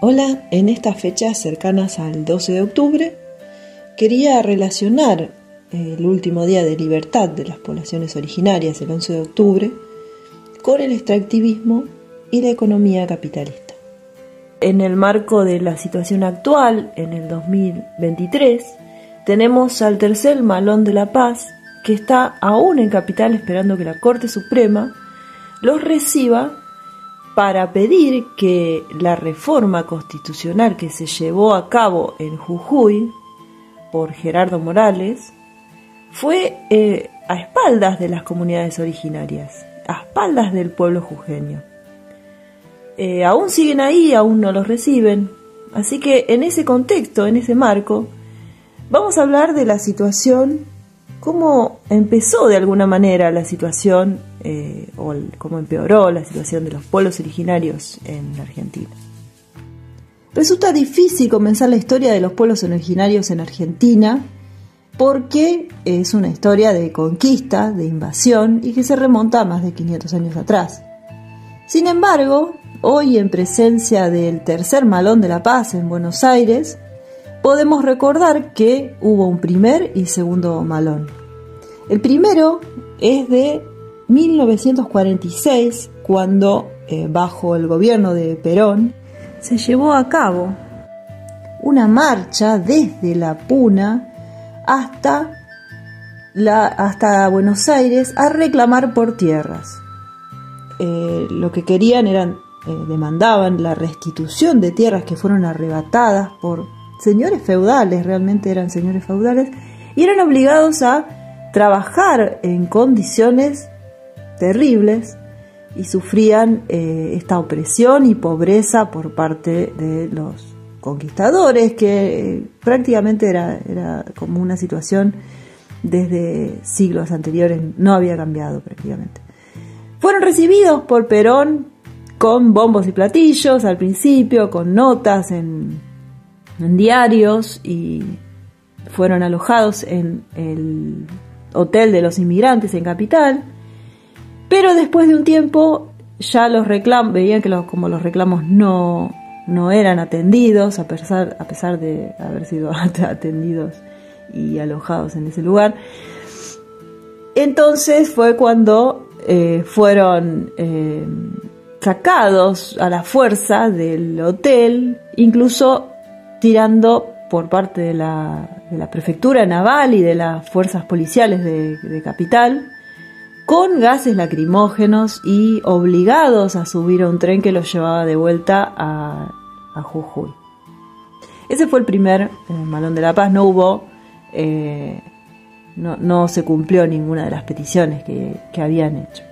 Hola, en estas fechas cercanas al 12 de octubre quería relacionar el último día de libertad de las poblaciones originarias, el 11 de octubre, con el extractivismo y la economía capitalista. En el marco de la situación actual, en el 2023, tenemos al tercer Malón de la Paz, que está aún en Capital esperando que la Corte Suprema los reciba para pedir que la reforma constitucional que se llevó a cabo en Jujuy por Gerardo Morales fue a espaldas de las comunidades originarias, a espaldas del pueblo jujeño. Aún siguen ahí, aún no los reciben, así que en ese contexto, en ese marco, vamos a hablar de la situación, cómo empezó de alguna manera la situación o cómo empeoró la situación de los pueblos originarios en Argentina. Resulta difícil comenzar la historia de los pueblos originarios en Argentina porque es una historia de conquista, de invasión y que se remonta a más de 500 años atrás. Sin embargo, hoy en presencia del tercer Malón de la Paz en Buenos Aires, podemos recordar que hubo un primer y segundo malón. El primero es de 1946, cuando, bajo el gobierno de Perón, se llevó a cabo una marcha desde La Puna hasta Buenos Aires a reclamar por tierras. Lo que querían demandaban la restitución de tierras que fueron arrebatadas por señores feudales, realmente eran señores feudales, y eran obligados a trabajar en condiciones terribles y sufrían esta opresión y pobreza por parte de los conquistadores, que prácticamente era como una situación desde siglos anteriores, no había cambiado prácticamente. Fueron recibidos por Perón con bombos y platillos al principio, con notas en diarios, y fueron alojados en el Hotel de los Inmigrantes en Capital, pero después de un tiempo ya los reclamos, veían que los reclamos no eran atendidos, a pesar de haber sido atendidos y alojados en ese lugar. Entonces fue cuando fueron sacados a la fuerza del hotel, incluso tirando por parte de la prefectura naval y de las fuerzas policiales de Capital, con gases lacrimógenos y obligados a subir a un tren que los llevaba de vuelta a Jujuy. Ese fue el primer Malón de la Paz. No hubo, no se cumplió ninguna de las peticiones que habían hecho.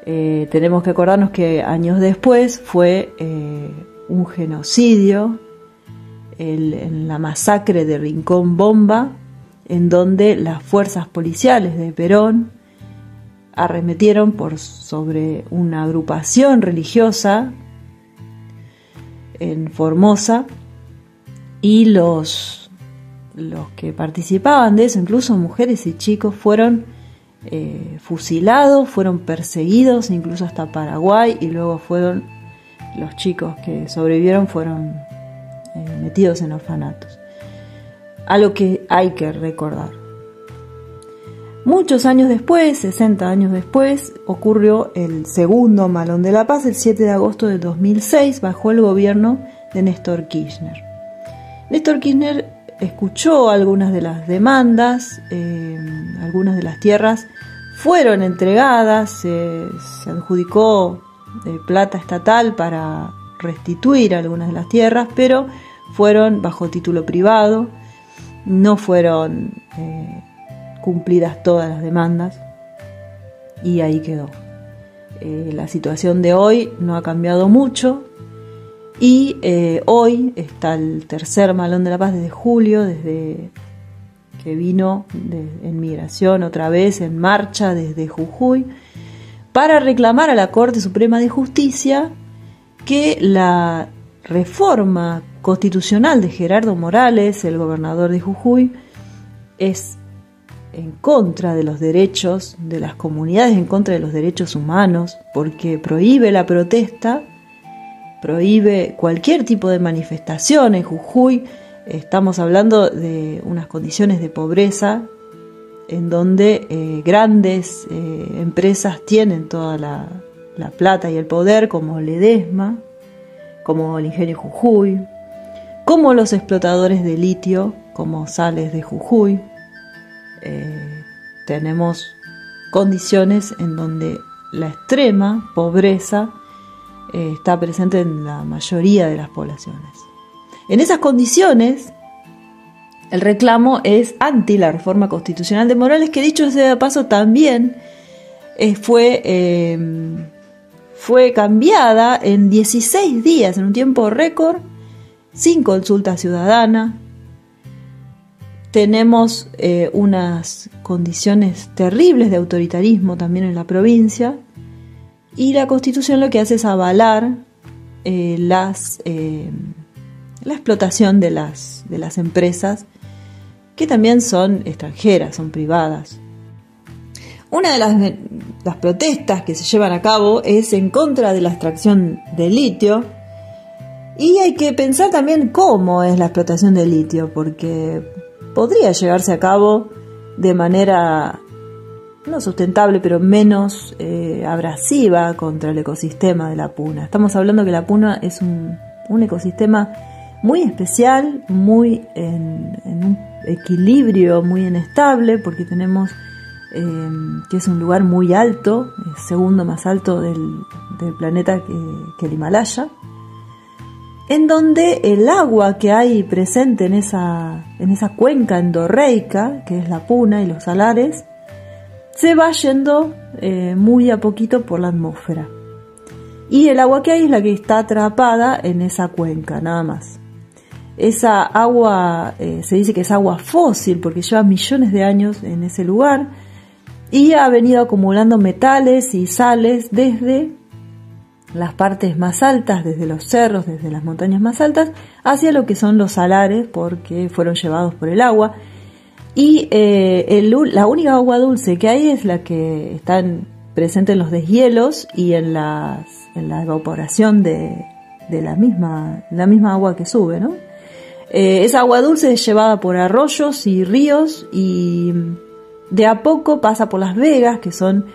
Tenemos que acordarnos que años después fue un genocidio, en la masacre de Rincón Bomba, en donde las fuerzas policiales de Perón arremetieron sobre una agrupación religiosa en Formosa, y los que participaban de eso, incluso mujeres y chicos, fueron fusilados, fueron perseguidos incluso hasta Paraguay, y luego fueron los chicos que sobrevivieron fueron metidos en orfanatos. Algo que hay que recordar. Muchos años después, 60 años después, ocurrió el segundo Malón de la Paz, el 7 de agosto de 2006, bajo el gobierno de Néstor Kirchner. Néstor Kirchner escuchó algunas de las demandas, algunas de las tierras fueron entregadas, se adjudicó plata estatal para restituir algunas de las tierras, pero fueron bajo título privado, no fueron cumplidas todas las demandas, y ahí quedó. La situación de hoy no ha cambiado mucho, y hoy está el tercer Malón de la Paz desde julio, desde que vino en migración otra vez, en marcha desde Jujuy, para reclamar a la Corte Suprema de Justicia que la reforma constitucional de Gerardo Morales, el gobernador de Jujuy, es en contra de los derechos de las comunidades, en contra de los derechos humanos, porque prohíbe la protesta prohíbe cualquier tipo de manifestación. En Jujuy estamos hablando de unas condiciones de pobreza en donde grandes empresas tienen toda la plata y el poder, como Ledesma, como el Ingenio Jujuy, como los explotadores de litio, como Sales de Jujuy. Tenemos condiciones en donde la extrema pobreza está presente en la mayoría de las poblaciones. En esas condiciones, el reclamo es anti la reforma constitucional de Morales, que dicho sea de paso también fue cambiada en 16 días, en un tiempo récord, sin consulta ciudadana. Tenemos unas condiciones terribles de autoritarismo también en la provincia, y la Constitución lo que hace es avalar la explotación de las empresas, que también son extranjeras, son privadas. Una de las protestas que se llevan a cabo es en contra de la extracción de litio, y hay que pensar también cómo es la explotación de litio, porque podría llevarse a cabo de manera no sustentable, pero menos abrasiva contra el ecosistema de la puna. Estamos hablando que la puna es un ecosistema muy especial, muy en un equilibrio muy inestable, porque tenemos que es un lugar muy alto, el segundo más alto del planeta que el Himalaya, en donde el agua que hay presente en esa cuenca endorreica, que es la puna y los salares, se va yendo muy a poquito por la atmósfera. Y el agua que hay es la que está atrapada en esa cuenca, nada más. Esa agua se dice que es agua fósil porque lleva millones de años en ese lugar y ha venido acumulando metales y sales desde las partes más altas, desde los cerros, desde las montañas más altas, hacia lo que son los salares, porque fueron llevados por el agua. Y la única agua dulce que hay es la que está presente en los deshielos y en la evaporación de la misma agua que sube, ¿no? Esa agua dulce es llevada por arroyos y ríos y de a poco pasa por las vegas, que son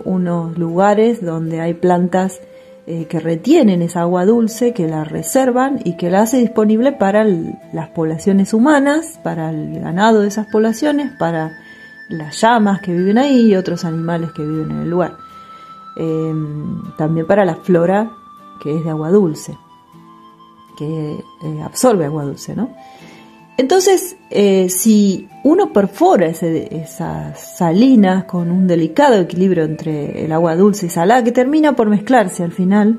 unos lugares donde hay plantas que retienen esa agua dulce, que la reservan y que la hace disponible para las poblaciones humanas, para el ganado de esas poblaciones, para las llamas que viven ahí y otros animales que viven en el lugar. También para la flora que es de agua dulce, que absorbe agua dulce, ¿no? Entonces, si uno perfora esas salinas con un delicado equilibrio entre el agua dulce y salada, que termina por mezclarse al final,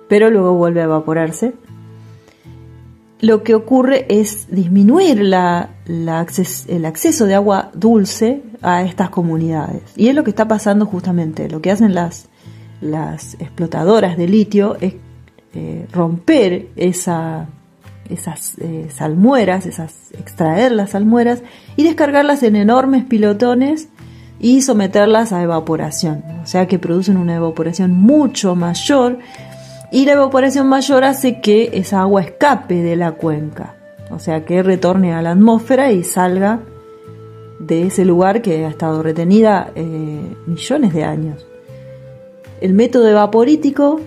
pero luego vuelve a evaporarse, lo que ocurre es disminuir el acceso de agua dulce a estas comunidades. Y es lo que está pasando justamente. Lo que hacen las explotadoras de litio es romper esas salmueras, extraer las salmueras y descargarlas en enormes pilotones y someterlas a evaporación. O sea que producen una evaporación mucho mayor, y la evaporación mayor hace que esa agua escape de la cuenca. O sea que retorne a la atmósfera y salga de ese lugar que ha estado retenida millones de años. El método evaporítico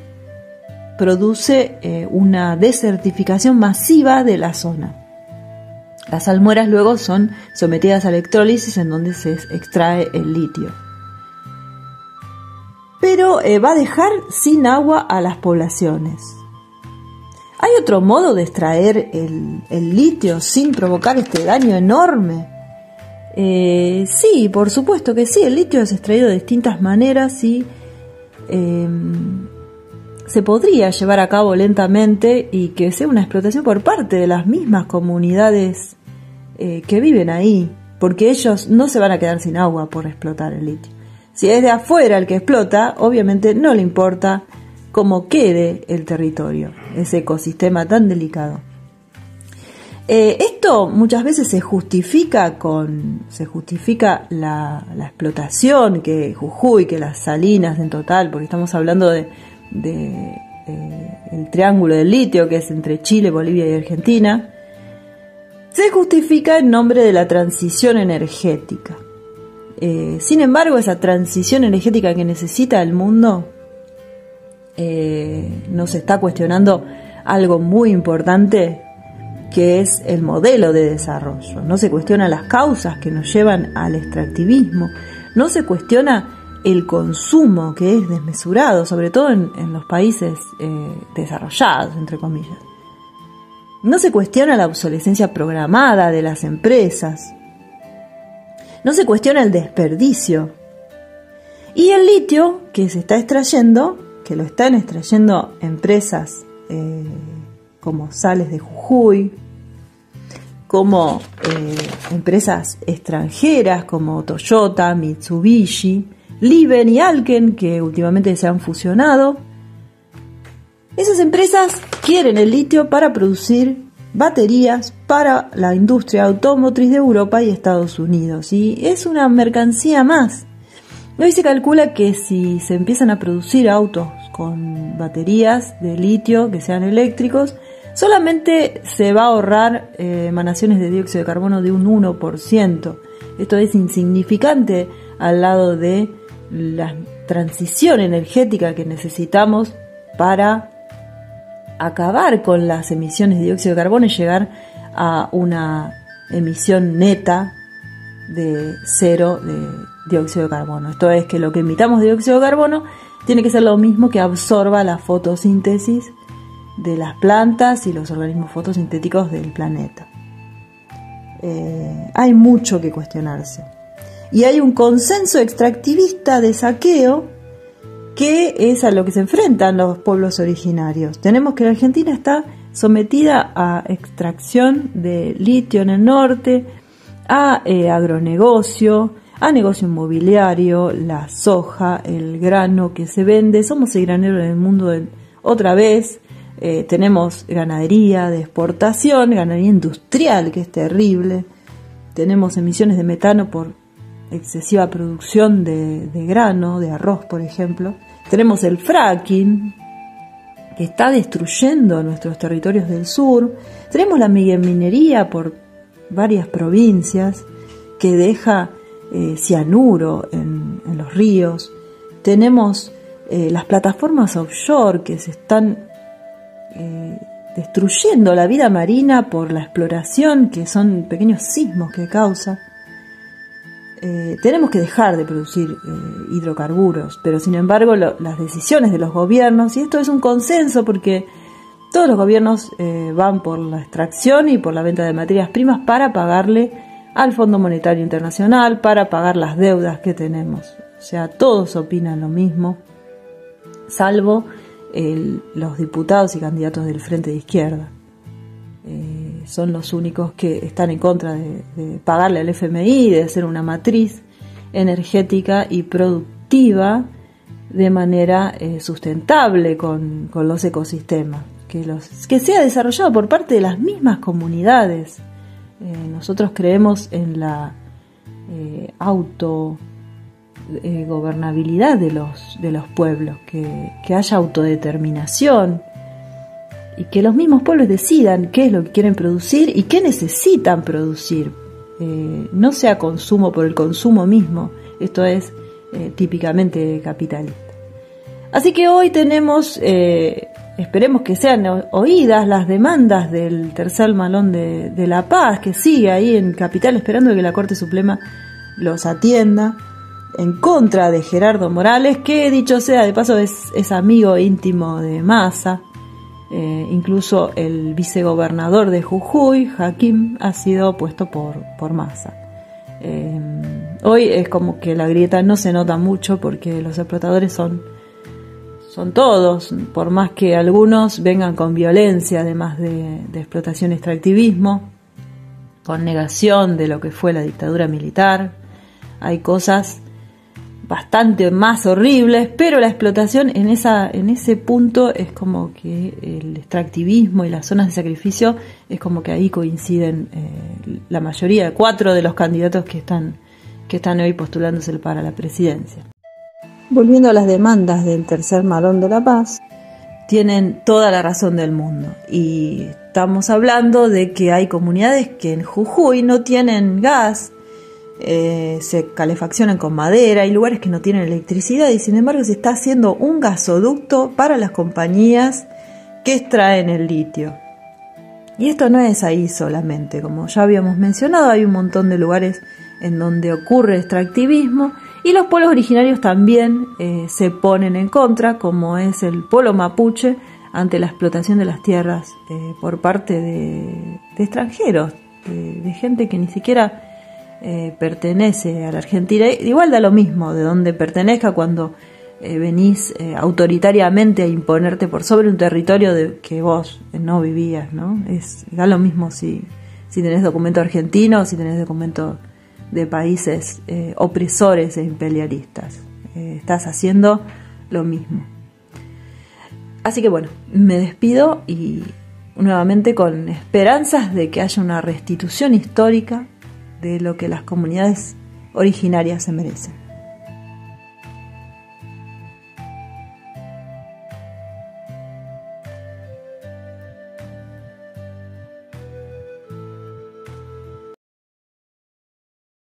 produce una desertificación masiva de la zona. Las salmueras luego son sometidas a electrólisis, en donde se extrae el litio. Pero va a dejar sin agua a las poblaciones. ¿Hay otro modo de extraer el litio sin provocar este daño enorme? Sí, por supuesto que sí. El litio es extraído de distintas maneras y se podría llevar a cabo lentamente y que sea una explotación por parte de las mismas comunidades que viven ahí, porque ellos no se van a quedar sin agua por explotar el litio. Si es de afuera el que explota, obviamente no le importa cómo quede el territorio, ese ecosistema tan delicado. Esto muchas veces se justifica la explotación que Jujuy, que las salinas en total, porque estamos hablando de el triángulo del litio, que es entre Chile, Bolivia y Argentina, se justifica en nombre de la transición energética. Sin embargo, esa transición energética que necesita el mundo, nos está cuestionando algo muy importante, que es el modelo de desarrollo. No se cuestiona las causas que nos llevan al extractivismo, no se cuestiona el consumo, que es desmesurado, sobre todo en los países desarrollados, entre comillas. No se cuestiona la obsolescencia programada de las empresas, no se cuestiona el desperdicio. Y el litio que se está extrayendo, que lo están extrayendo empresas como Sales de Jujuy, como empresas extranjeras como Toyota, Mitsubishi, Lieben y Alken, que últimamente se han fusionado. Esas empresas quieren el litio para producir baterías para la industria automotriz de Europa y Estados Unidos, y es una mercancía más. Hoy se calcula que si se empiezan a producir autos con baterías de litio que sean eléctricos, solamente se va a ahorrar emanaciones de dióxido de carbono de un 1%. Esto es insignificante al lado de la transición energética que necesitamos para acabar con las emisiones de dióxido de carbono y llegar a una emisión neta de cero de dióxido de carbono. Esto es que lo que emitamos de dióxido de carbono tiene que ser lo mismo que absorba la fotosíntesis de las plantas y los organismos fotosintéticos del planeta. Hay mucho que cuestionarse. Y hay un consenso extractivista de saqueo que es a lo que se enfrentan los pueblos originarios. Tenemos que la Argentina está sometida a extracción de litio en el norte, a agronegocio, a negocio inmobiliario, la soja, el grano que se vende. Somos el granero del mundo otra vez. Tenemos ganadería de exportación, ganadería industrial, que es terrible. Tenemos emisiones de metano por excesiva producción de grano, de arroz, por ejemplo. Tenemos el fracking, que está destruyendo nuestros territorios del sur. Tenemos la megaminería por varias provincias, que deja cianuro en los ríos. Tenemos las plataformas offshore que se están destruyendo la vida marina por la exploración, que son pequeños sismos que causa. Tenemos que dejar de producir hidrocarburos, pero sin embargo las decisiones de los gobiernos, y esto es un consenso porque todos los gobiernos van por la extracción y por la venta de materias primas para pagarle al Fondo Monetario Internacional, para pagar las deudas que tenemos. O sea, todos opinan lo mismo, salvo los diputados y candidatos del Frente de Izquierda. Son los únicos que están en contra de pagarle al FMI, de hacer una matriz energética y productiva de manera sustentable con los ecosistemas, que sea desarrollado por parte de las mismas comunidades. Nosotros creemos en la gobernabilidad de los pueblos, que haya autodeterminación y que los mismos pueblos decidan qué es lo que quieren producir y qué necesitan producir. No sea consumo por el consumo mismo. Esto es típicamente capitalista. Así que hoy tenemos, esperemos que sean oídas las demandas del tercer malón de La Paz, que sigue ahí en Capital esperando que la Corte Suprema los atienda, en contra de Gerardo Morales, que dicho sea de paso es amigo íntimo de Massa. Incluso el vicegobernador de Jujuy, Hakim, ha sido puesto por Massa. Hoy es como que la grieta no se nota mucho porque los explotadores son todos, por más que algunos vengan con violencia, además de explotación y extractivismo, con negación de lo que fue la dictadura militar. Hay cosas bastante más horribles, pero la explotación en ese punto es como que el extractivismo y las zonas de sacrificio es como que ahí coinciden la mayoría, 4 de los candidatos que están hoy postulándose para la presidencia. Volviendo a las demandas del tercer malón de La Paz, tienen toda la razón del mundo. Y estamos hablando de que hay comunidades que en Jujuy no tienen gas, se calefaccionan con madera, hay lugares que no tienen electricidad y sin embargo se está haciendo un gasoducto para las compañías que extraen el litio. Y esto no es ahí solamente, como ya habíamos mencionado, hay un montón de lugares en donde ocurre extractivismo y los pueblos originarios también se ponen en contra, como es el pueblo mapuche, ante la explotación de las tierras por parte de extranjeros, de gente que ni siquiera pertenece a la Argentina. Igual da lo mismo de dónde pertenezca cuando venís autoritariamente a imponerte por sobre un territorio que vos no vivías, ¿no? Da lo mismo si tenés documento argentino o si tenés documento de países opresores e imperialistas. Estás haciendo lo mismo. Así que bueno, me despido y nuevamente con esperanzas de que haya una restitución histórica de lo que las comunidades originarias se merecen.